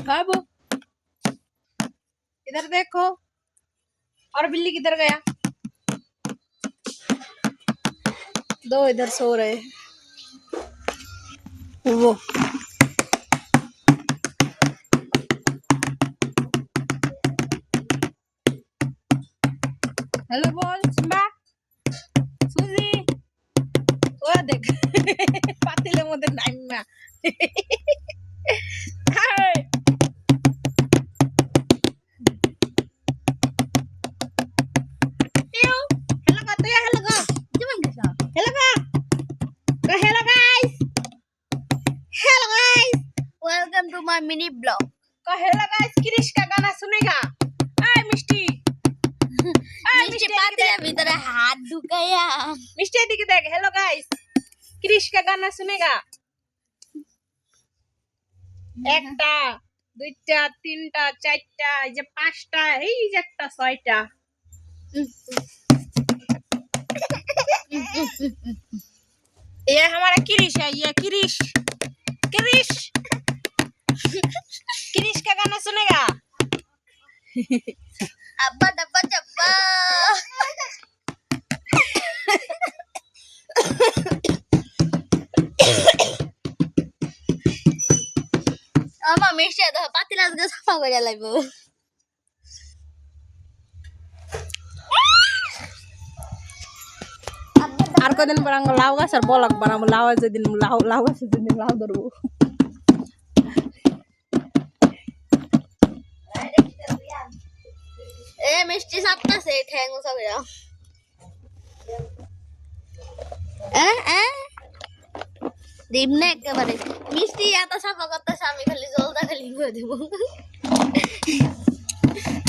बाबू इधर देखो और बिल्ली किधर गया दो इधर सो रहे वो हेलो बोल सिम्बा सुजी ओ देख पातिले मধ্যে নাইমা हाय Ew. Hello ka tuya hello ka Cuman ka hello ka hello guys welcome to my mini blog hello guys Krrish का गाना सुनेगा आय मिष्टी मिष्टी पातिले ভিতরে হাত ঢুকায়া मिष्टी এদিকে দেখ हेलो गाइस क्रिश का गाना सुनेगा একটা দুইটা তিনটা চারটা এই যে পাঁচটা এই যে একটা ছয়টা ये हमारा क्रिश है ये क्रिश क्रिश क्रिश का गाना सुनेगा अब्बा डब्बा डब्बा আমার মিষ্টি তো পাতিলা আজকে সাফা করে লাগবো আর কদিন পর আমরা লাউ গাছ আর বলক বানাবো লাউ যেদিন লাউ গাছ যেদিন লাউ ধরবো এ মিষ্টি সাপটাছে ঠ্যাং সবরা দিমনে একেবারে মিষ্টি এত সাফা করতেছে আমি খালি জলটা খালি করে দেবো